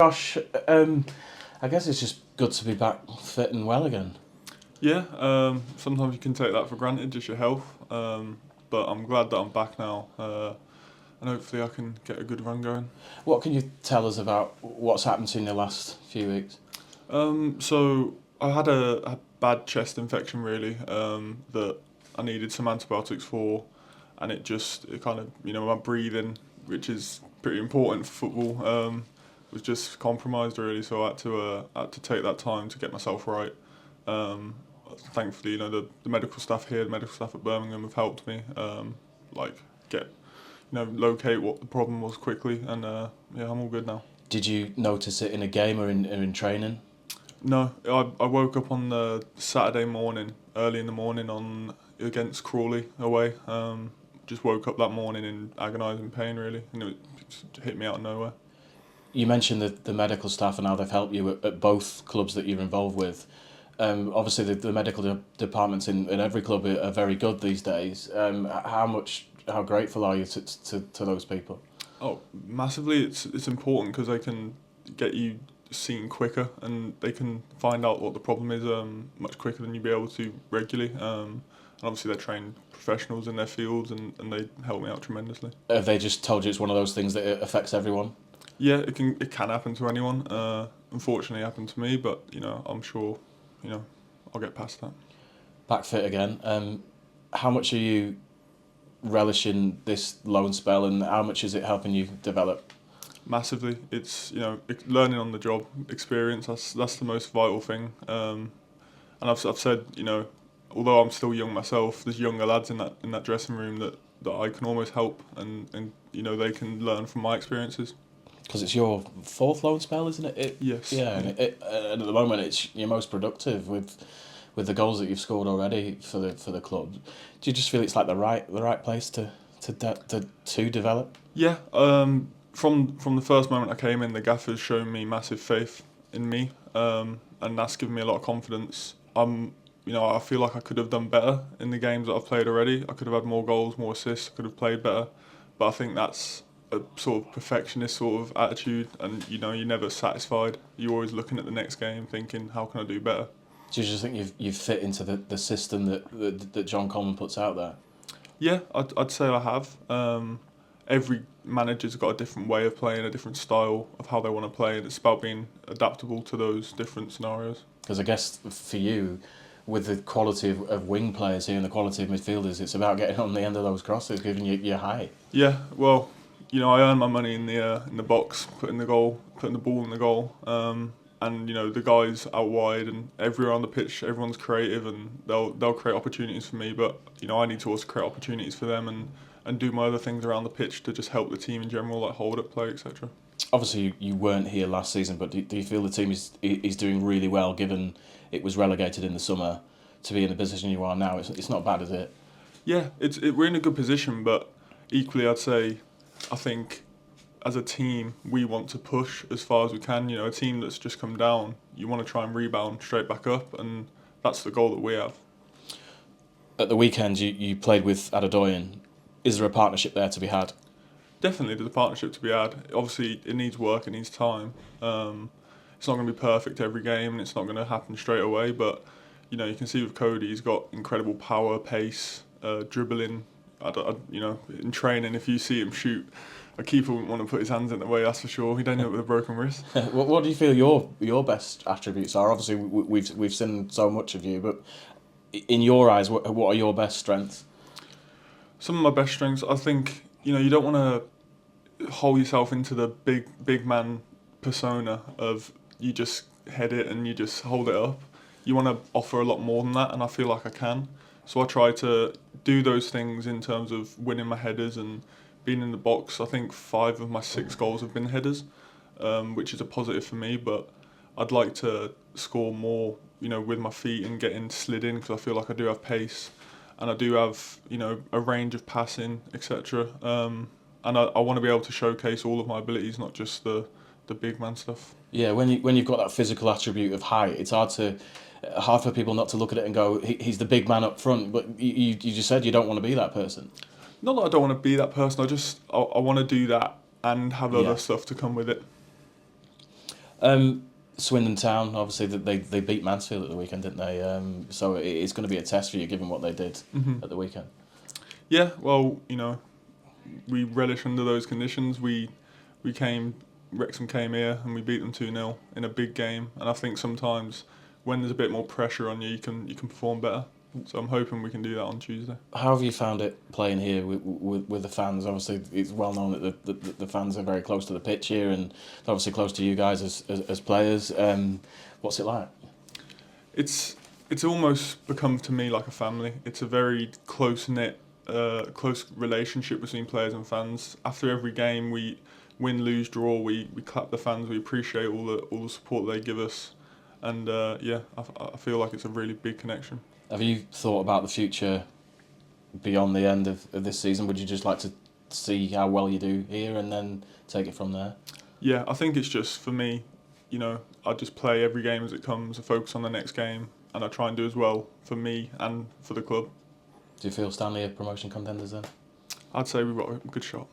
Josh, I guess it's just good to be back fit and well again. Yeah, sometimes you can take that for granted, just your health. But I'm glad that I'm back now, and hopefully I can get a good run going. What can you tell us about what's happened to you in the last few weeks? So I had a bad chest infection really, that I needed some antibiotics for, and it kind of my breathing, which is pretty important for football, was just compromised really. So I had to take that time to get myself right. Um, Thankfully, the medical staff here, the medical staff at Birmingham have helped me, like get locate what the problem was quickly, and yeah, I'm all good now. Did you notice it in a game or in training? No, I woke up on the Saturday morning, early in the morning on against Crawley away. Just woke up that morning in agonising pain really, and it just hit me out of nowhere. You mentioned the medical staff and how they've helped you at both clubs that you're involved with. Obviously, the medical departments in every club are very good these days. How grateful are you to those people? Oh, massively! It's important because they can get you seen quicker, and they can find out what the problem is much quicker than you'd be able to regularly. And obviously, they're trained professionals in their fields, and they help me out tremendously. Have they just told you it's one of those things that it affects everyone? Yeah, it can happen to anyone. Unfortunately, it happened to me, but I'm sure, I'll get past that. Back fit again. How much are you relishing this loan spell, and how much is it helping you develop? Massively, it's learning on the job experience. That's the most vital thing. And I've said, although I'm still young myself, there's younger lads in that dressing room that I can almost help, and they can learn from my experiences. Because it's your fourth loan spell, isn't it? Yes. Yeah, and at the moment it's your most productive with the goals that you've scored already for the club. Do you just feel it's like the right place to develop? Yeah. From the first moment I came in, the gaffer's shown me massive faith in me, and that's given me a lot of confidence. I feel like I could have done better in the games that I've played already. I could have had more goals, more assists. I could have played better, but I think that's a sort of perfectionist sort of attitude, and you're never satisfied. You're always looking at the next game, thinking, how can I do better? Do you just think you've fit into the system that John Coleman puts out there? Yeah, I'd say I have. Every manager's got a different way of playing, a different style of how they want to play, and it's about being adaptable to those different scenarios. Because I guess for you, with the quality of wing players here and the quality of midfielders, it's about getting on the end of those crosses, giving you your height. Yeah, well, I earn my money in the box, putting the ball in the goal. And the guys out wide and everywhere on the pitch, everyone's creative, and they'll create opportunities for me. But I need to also create opportunities for them, and do my other things around the pitch to just help the team in general, like hold up play, etc. Obviously, you weren't here last season, but do you feel the team is doing really well, given it was relegated in the summer, to be in the position you are now? It's not bad, is it? Yeah, we're in a good position, but equally, I'd say, I think as a team, we want to push as far as we can. A team that's just come down, you want to try and rebound straight back up, and that's the goal that we have. At the weekend, you played with Adebayo. Is there a partnership there to be had? Definitely, there's a partnership to be had. Obviously, it needs work, it needs time. It's not going to be perfect every game, and it's not going to happen straight away. But you can see with Cody, he's got incredible power, pace, dribbling. In training, if you see him shoot, a keeper wouldn't want to put his hands in the way. That's for sure. He'd end up with a broken wrist. What do you feel your best attributes are? Obviously, we've seen so much of you, but in your eyes, what are your best strengths? Some of my best strengths, I think, you don't want to hold yourself into the big man persona of you just head it and you just hold it up. You want to offer a lot more than that, and I feel like I can. So I try to do those things in terms of winning my headers and being in the box. I think 5 of my 6 goals have been headers, which is a positive for me, but I'd like to score more, with my feet and getting slid in, because I feel like I do have pace. And I do have, a range of passing, etc. And I want to be able to showcase all of my abilities, not just the big man stuff. Yeah, when you've got that physical attribute of height, it's hard for people not to look at it and go, he's the big man up front. But you just said you don't want to be that person. Not that I don't want to be that person. I want to do that and have Yeah. other stuff to come with it. Swindon Town, obviously, that they beat Mansfield at the weekend, didn't they? So it's going to be a test for you, given what they did at the weekend. Yeah, well, we relish under those conditions. Wrexham came here and we beat them 2-0 in a big game, and I think sometimes when there's a bit more pressure on you, you can perform better. So I'm hoping we can do that on Tuesday. How have you found it playing here with the fans? Obviously, it's well known that the fans are very close to the pitch here, and obviously close to you guys as players. What's it like? It's almost become to me like a family. It's a very close knit, close relationship between players and fans. After every game, we win, lose, draw. We clap the fans. We appreciate all the support they give us, and yeah, I feel like it's a really big connection. Have you thought about the future beyond the end of this season? Would you just like to see how well you do here and then take it from there? Yeah, I think it's just for me, I just play every game as it comes, I focus on the next game, and I try and do as well for me and for the club. Do you feel Stanley are promotion contenders then? I'd say we've got a good shot.